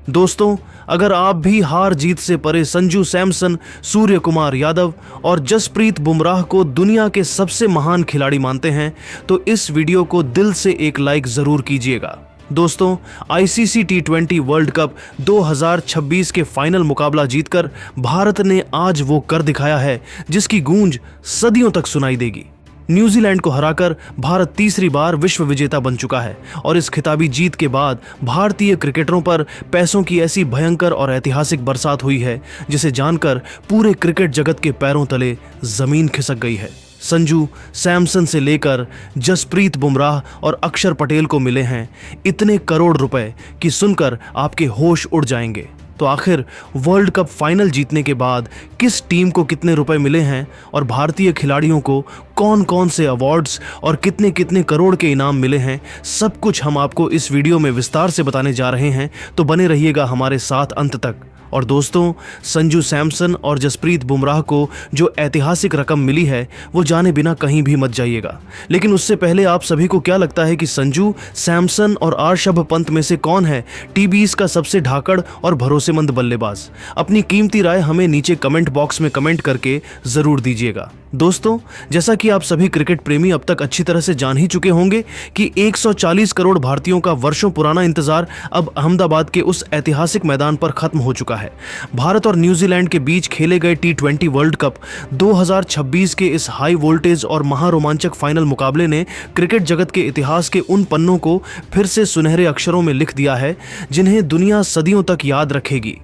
दोस्तों, अगर आप भी हार जीत से परे संजू सैमसन, सूर्य कुमार यादव और जसप्रीत बुमराह को दुनिया के सबसे महान खिलाड़ी मानते हैं तो इस वीडियो को दिल से एक लाइक जरूर कीजिएगा। दोस्तों, आईसीसी टी20 वर्ल्ड कप 2026 के फाइनल मुकाबला जीतकर भारत ने आज वो कर दिखाया है जिसकी गूंज सदियों तक सुनाई देगी। न्यूजीलैंड को हराकर भारत तीसरी बार विश्व विजेता बन चुका है और इस खिताबी जीत के बाद भारतीय क्रिकेटरों पर पैसों की ऐसी भयंकर और ऐतिहासिक बरसात हुई है जिसे जानकर पूरे क्रिकेट जगत के पैरों तले जमीन खिसक गई है। संजू सैमसन से लेकर जसप्रीत बुमराह और अक्षर पटेल को मिले हैं इतने करोड़ रुपए कि सुनकर आपके होश उड़ जाएंगे। तो आखिर वर्ल्ड कप फाइनल जीतने के बाद किस टीम को कितने रुपए मिले हैं और भारतीय खिलाड़ियों को कौन कौन से अवार्ड्स और कितने कितने करोड़ के इनाम मिले हैं, सब कुछ हम आपको इस वीडियो में विस्तार से बताने जा रहे हैं। तो बने रहिएगा हमारे साथ अंत तक। और दोस्तों, संजू सैमसन और जसप्रीत बुमराह को जो ऐतिहासिक रकम मिली है वो जाने बिना कहीं भी मत जाइएगा। लेकिन उससे पहले आप सभी को क्या लगता है कि संजू सैमसन और आर्षभ पंत में से कौन है टी20 का सबसे धाकड़ और भरोसेमंद बल्लेबाज? अपनी कीमती राय हमें नीचे कमेंट बॉक्स में कमेंट करके जरूर दीजिएगा। दोस्तों, जैसा कि आप सभी क्रिकेट प्रेमी अब तक अच्छी तरह से जान ही चुके होंगे कि 140 करोड़ भारतीयों का वर्षों पुराना इंतजार अब अहमदाबाद के उस ऐतिहासिक मैदान पर खत्म हो चुका है। भारत और न्यूजीलैंड के बीच खेले गए टी20 वर्ल्ड कप 2026 के इस हाई वोल्टेज और महारोमांचक फाइनल मुकाबले ने क्रिकेट जगत के इतिहास के उन पन्नों को फिर से सुनहरे अक्षरों में लिख दिया है जिन्हें दुनिया सदियों तक याद रखेगी।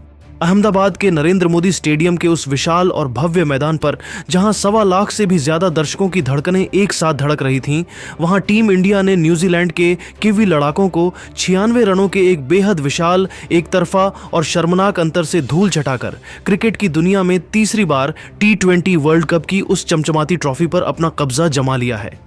अहमदाबाद के नरेंद्र मोदी स्टेडियम के उस विशाल और भव्य मैदान पर जहां 1.25 लाख से भी ज्यादा दर्शकों की धड़कनें एक साथ धड़क रही थीं, वहां टीम इंडिया ने न्यूजीलैंड के किवी लड़ाकों को 96 रनों के एक बेहद विशाल, एक तरफा और शर्मनाक अंतर से धूल चटाकर क्रिकेट की दुनिया में तीसरी बार टी20 वर्ल्ड कप की उस चमचमाती ट्रॉफी पर अपना कब्जा जमा लिया है।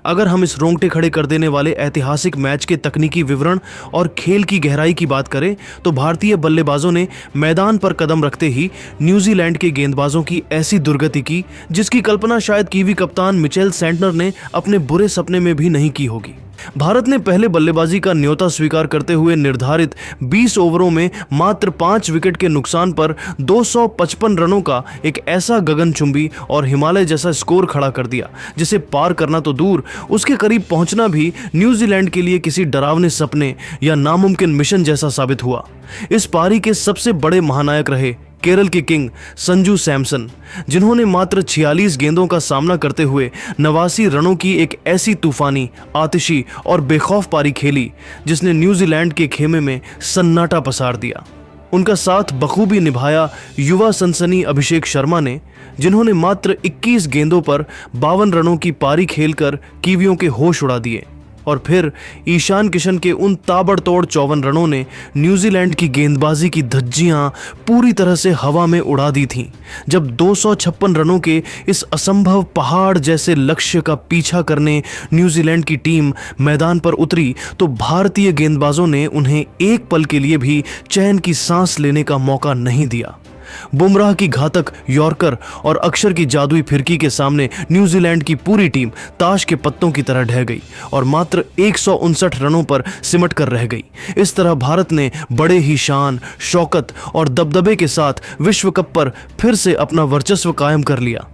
अगर हम इस रोंगटे खड़े कर देने वाले ऐतिहासिक मैच के तकनीकी विवरण और खेल की गहराई की बात करें तो भारतीय बल्लेबाजों ने मैदान पर कदम रखते ही न्यूजीलैंड के गेंदबाजों की ऐसी दुर्गति की जिसकी कल्पना शायद कीवी कप्तान मिचेल सेंटनर ने अपने बुरे सपने में भी नहीं की होगी। भारत ने पहले बल्लेबाजी का न्योता स्वीकार करते हुए निर्धारित 20 ओवरों में मात्र 5 विकेट के नुकसान पर 255 रनों का एक ऐसा गगनचुंबी और हिमालय जैसा स्कोर खड़ा कर दिया जिसे पार करना तो दूर, उसके करीब पहुंचना भी न्यूजीलैंड के लिए किसी डरावने सपने या नामुमकिन मिशन जैसा साबित हुआ। इस पारी के सबसे बड़े महानायक रहे केरल के किंग संजू सैमसन, जिन्होंने मात्र 46 गेंदों का सामना करते हुए 89 रनों की एक ऐसी तूफानी, आतिशी और बेखौफ पारी खेली जिसने न्यूजीलैंड के खेमे में सन्नाटा पसार दिया। उनका साथ बखूबी निभाया युवा सनसनी अभिषेक शर्मा ने, जिन्होंने मात्र 21 गेंदों पर 52 रनों की पारी खेलकर कीवियों के होश उड़ा दिए। और फिर ईशान किशन के उन ताबड़तोड़ 54 रनों ने न्यूजीलैंड की गेंदबाजी की धज्जियां पूरी तरह से हवा में उड़ा दी थीं। जब 256 रनों के इस असंभव पहाड़ जैसे लक्ष्य का पीछा करने न्यूजीलैंड की टीम मैदान पर उतरी तो भारतीय गेंदबाजों ने उन्हें एक पल के लिए भी चैन की सांस लेने का मौका नहीं दिया। बुमराह की घातक यॉर्कर और अक्षर की जादुई फिरकी के सामने न्यूजीलैंड की पूरी टीम ताश के पत्तों की तरह ढह गई और मात्र 159 रनों पर सिमट कर रह गई। इस तरह भारत ने बड़े ही शान, शौकत और दबदबे के साथ विश्व कप पर फिर से अपना वर्चस्व कायम कर लिया।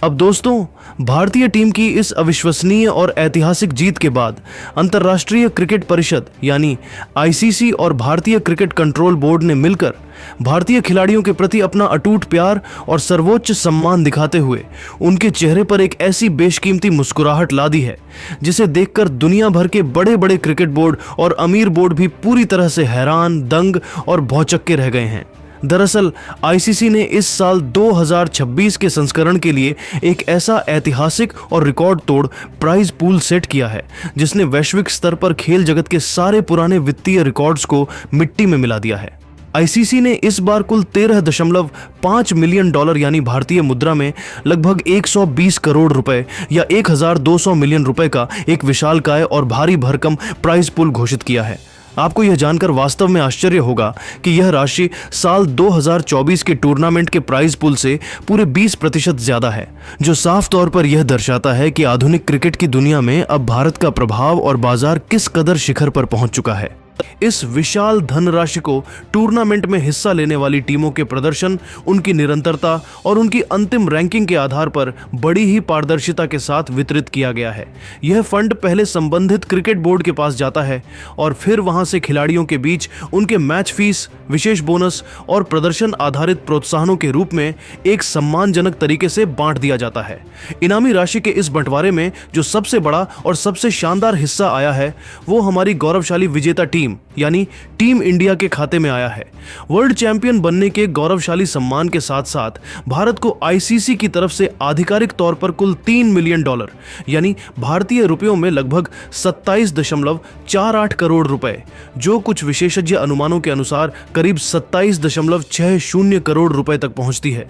अब दोस्तों, भारतीय टीम की इस अविश्वसनीय और ऐतिहासिक जीत के बाद अंतर्राष्ट्रीय क्रिकेट परिषद यानी आईसीसी और भारतीय क्रिकेट कंट्रोल बोर्ड ने मिलकर भारतीय खिलाड़ियों के प्रति अपना अटूट प्यार और सर्वोच्च सम्मान दिखाते हुए उनके चेहरे पर एक ऐसी बेशकीमती मुस्कुराहट ला दी है जिसे देखकर दुनिया भर के बड़े बड़े क्रिकेट बोर्ड और अमीर बोर्ड भी पूरी तरह से हैरान, दंग और भौचक्के रह गए हैं। दरअसल आईसीसी ने इस साल 2026 के संस्करण के लिए एक ऐसा ऐतिहासिक और रिकॉर्ड तोड़ प्राइज पूल सेट किया है जिसने वैश्विक स्तर पर खेल जगत के सारे पुराने वित्तीय रिकॉर्ड्स को मिट्टी में मिला दिया है। आईसीसी ने इस बार कुल 13.5 मिलियन डॉलर यानी भारतीय मुद्रा में लगभग 120 करोड़ रुपए या 1200 मिलियन रुपए का एक विशालकाय और भारी भरकम प्राइज पूल घोषित किया है। आपको यह जानकर वास्तव में आश्चर्य होगा कि यह राशि साल 2024 के टूर्नामेंट के प्राइज पूल से पूरे 20% ज्यादा है, जो साफ तौर पर यह दर्शाता है कि आधुनिक क्रिकेट की दुनिया में अब भारत का प्रभाव और बाजार किस कदर शिखर पर पहुंच चुका है। इस विशाल धनराशि को टूर्नामेंट में हिस्सा लेने वाली टीमों के प्रदर्शन, उनकी निरंतरता और उनकी अंतिम रैंकिंग के आधार पर बड़ी ही पारदर्शिता के साथ वितरित किया गया है। यह फंड पहले संबंधित क्रिकेट बोर्ड के पास जाता है और फिर वहां से खिलाड़ियों के बीच उनके मैच फीस, विशेष बोनस और प्रदर्शन आधारित प्रोत्साहनों के रूप में एक सम्मानजनक तरीके से बांट दिया जाता है। इनामी राशि के इस बंटवारे में जो सबसे बड़ा और सबसे शानदार हिस्सा आया है वो हमारी गौरवशाली विजेता टीम यानी टीम इंडिया के खाते में आया है। वर्ल्ड चैंपियन बनने के गौरवशाली सम्मान के साथ साथ भारत को आईसीसी की तरफ से आधिकारिक तौर पर कुल $3 मिलियन यानी भारतीय रुपयों में लगभग 27.48 करोड़ रुपए, जो कुछ विशेषज्ञ अनुमानों के अनुसार करीब 27.60 करोड़ रुपए तक पहुंचती है,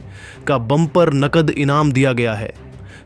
का बम्पर नकद इनाम दिया गया है।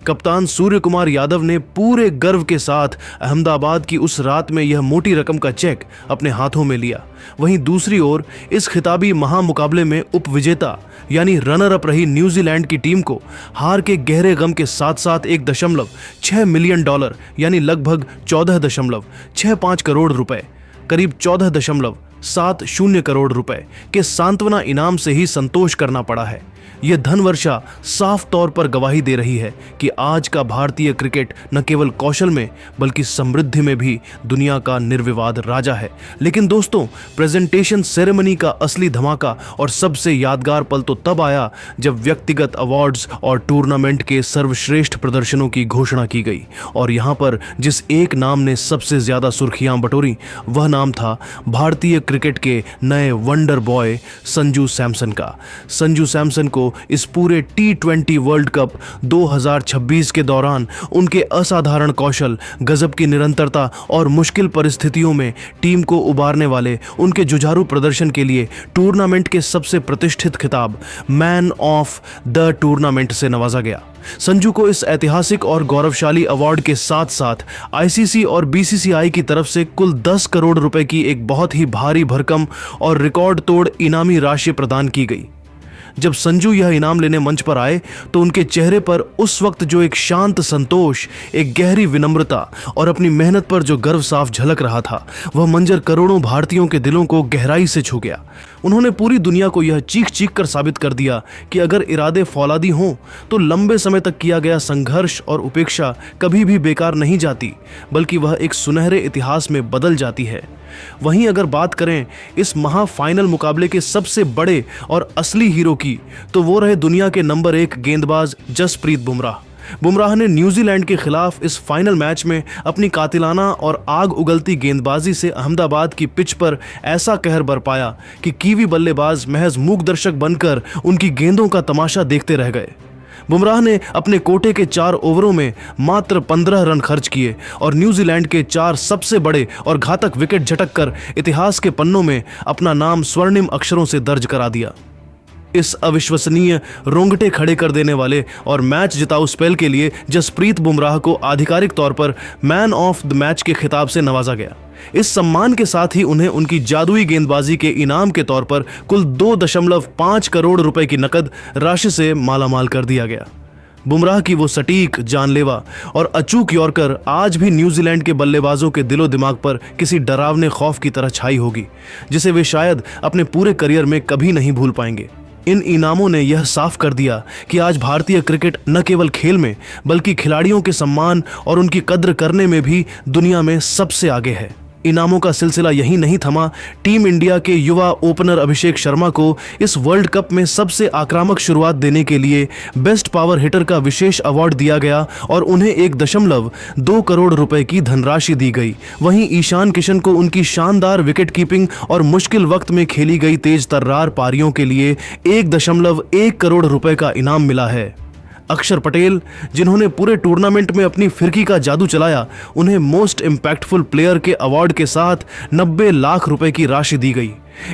कप्तान सूर्य कुमार यादव ने पूरे गर्व के साथ अहमदाबाद की उस रात में यह मोटी रकम का चेक अपने हाथों में लिया। वहीं दूसरी ओर इस खिताबी महामुकाबले में उपविजेता यानी रनर अप रही न्यूजीलैंड की टीम को हार के गहरे गम के साथ साथ $1.6 मिलियन यानी लगभग 14.65 करोड़ रुपए, करीब 14.70 करोड़ रुपए के सांत्वना इनाम से ही संतोष करना पड़ा है। यह धनवर्षा साफ तौर पर गवाही दे रही है कि आज का भारतीय क्रिकेट न केवल कौशल में बल्कि समृद्धि में भी दुनिया का निर्विवाद राजा है। लेकिन दोस्तों, प्रेजेंटेशन सेरेमनी का असली धमाका और सबसे यादगार पल तो तब आया जब व्यक्तिगत अवार्ड्स और टूर्नामेंट के सर्वश्रेष्ठ प्रदर्शनों की घोषणा की गई। और यहाँ पर जिस एक नाम ने सबसे ज्यादा सुर्खियां बटोरी वह नाम था भारतीय क्रिकेट के नए वंडर बॉय संजू सैमसन का। संजू सैमसन को इस पूरे T20 वर्ल्ड कप 2026 के दौरान उनके असाधारण कौशल, गजब की निरंतरता और मुश्किल परिस्थितियों में टीम को उबारने वाले उनके जुझारू प्रदर्शन के लिए टूर्नामेंट के सबसे प्रतिष्ठित खिताब मैन ऑफ द टूर्नामेंट से नवाजा गया। संजू को इस ऐतिहासिक और गौरवशाली अवार्ड के साथ साथ आईसीसी और बीसीसीआई की तरफ से कुल 10 करोड़ रुपए की एक बहुत ही भारी भरकम और रिकॉर्ड तोड़ इनामी राशि प्रदान की गई। जब संजू यह इनाम लेने मंच पर आए तो उनके चेहरे पर उस वक्त जो एक शांत संतोष, एक गहरी विनम्रता और अपनी मेहनत पर जो गर्व साफ झलक रहा था, वह मंजर करोड़ों भारतीयों के दिलों को गहराई से छू गया। उन्होंने पूरी दुनिया को यह चीख चीख कर साबित कर दिया कि अगर इरादे फौलादी हों तो लंबे समय तक किया गया संघर्ष और उपेक्षा कभी भी बेकार नहीं जाती, बल्कि वह एक सुनहरे इतिहास में बदल जाती है। वहीं अगर बात करें इस महाफाइनल मुकाबले के सबसे बड़े और असली हीरो की, तो वो रहे दुनिया के नंबर 1 गेंदबाज जसप्रीत बुमराह। बुमराह ने न्यूजीलैंड के खिलाफ इस फाइनल मैच में अपनी कातिलाना और आग उगलती गेंदबाजी से अहमदाबाद की पिच पर ऐसा कहर बरपाया कि कीवी बल्लेबाज महज मूक दर्शक बनकर उनकी गेंदों का तमाशा देखते रह गए। बुमराह ने अपने कोटे के 4 ओवरों में मात्र 15 रन खर्च किए और न्यूजीलैंड के 4 सबसे बड़े और घातक विकेट झटक कर इतिहास के पन्नों में अपना नाम स्वर्णिम अक्षरों से दर्ज करा दिया। इस अविश्वसनीय, रोंगटे खड़े कर देने वाले और मैच जिताऊ स्पेल के लिए जसप्रीत बुमराह को आधिकारिक तौर पर मैन ऑफ द मैच के खिताब से नवाजा गया। इस सम्मान के साथ ही उन्हें उनकी जादुई गेंदबाजी के इनाम के तौर पर कुल 2.5 करोड़ रुपए की नकद राशि से मालामाल कर दिया गया। बुमराह की वो सटीक, जानलेवा और अचूक यॉर्कर आज भी न्यूजीलैंड के बल्लेबाजों के दिलो दिमाग पर किसी डरावने खौफ की तरह छाई होगी, जिसे वे शायद अपने पूरे करियर में कभी नहीं भूल पाएंगे। इन इनामों ने यह साफ कर दिया कि आज भारतीय क्रिकेट न केवल खेल में बल्कि खिलाड़ियों के सम्मान और उनकी कद्र करने में भी दुनिया में सबसे आगे है। इनामों का सिलसिला यही नहीं थमा। टीम इंडिया के युवा ओपनर अभिषेक शर्मा को इस वर्ल्ड कप में सबसे आक्रामक शुरुआत देने के लिए बेस्ट पावर हिटर का विशेष अवार्ड दिया गया और उन्हें 1.2 करोड़ रुपए की धनराशि दी गई। वहीं ईशान किशन को उनकी शानदार विकेट कीपिंग और मुश्किल वक्त में खेली गई तेज तर्रार पारियों के लिए 1.1 करोड़ रुपए का इनाम मिला है। अक्षर पटेल, जिन्होंने पूरे टूर्नामेंट में अपनी फिरकी का जादू चलाया, उन्हें मोस्ट इम्पैक्टफुल प्लेयर के अवार्ड के साथ 90 लाख रुपए की राशि दी गई।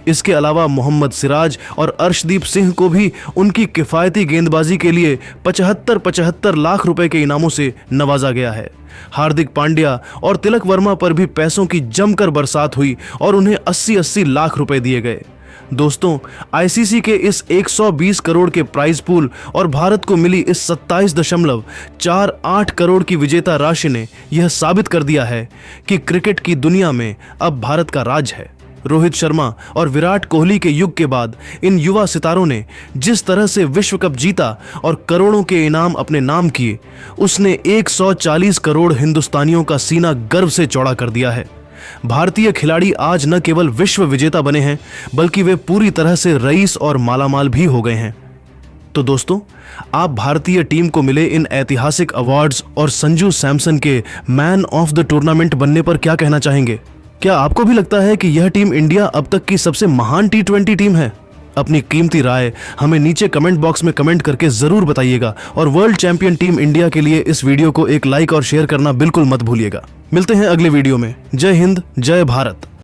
इसके अलावा मोहम्मद सिराज और अर्शदीप सिंह को भी उनकी किफायती गेंदबाजी के लिए 75 लाख रुपए के इनामों से नवाजा गया है। हार्दिक पांड्या और तिलक वर्मा पर भी पैसों की जमकर बरसात हुई और उन्हें 80 लाख रुपए दिए गए। दोस्तों, आईसीसी के इस 120 करोड़ के प्राइज पूल और भारत को मिली इस 27.48 करोड़ की विजेता राशि ने यह साबित कर दिया है कि क्रिकेट की दुनिया में अब भारत का राज है। रोहित शर्मा और विराट कोहली के युग के बाद इन युवा सितारों ने जिस तरह से विश्व कप जीता और करोड़ों के इनाम अपने नाम किए, उसने 140 करोड़ हिंदुस्तानियों का सीना गर्व से चौड़ा कर दिया है। भारतीय खिलाड़ी आज न केवल विश्व विजेता बने हैं, बल्कि वे पूरी तरह से रईस और मालामाल भी हो गए हैं। तो दोस्तों, आप भारतीय टीम को मिले इन ऐतिहासिक अवार्ड्स और संजू सैमसन के मैन ऑफ द टूर्नामेंट बनने पर क्या कहना चाहेंगे? क्या आपको भी लगता है कि यह टीम इंडिया अब तक की सबसे महान T20 टीम है? अपनी कीमती राय हमें नीचे कमेंट बॉक्स में कमेंट करके जरूर बताइएगा और वर्ल्ड चैंपियन टीम इंडिया के लिए इस वीडियो को एक लाइक और शेयर करना बिल्कुल मत भूलिएगा। मिलते हैं अगले वीडियो में। जय हिंद, जय भारत।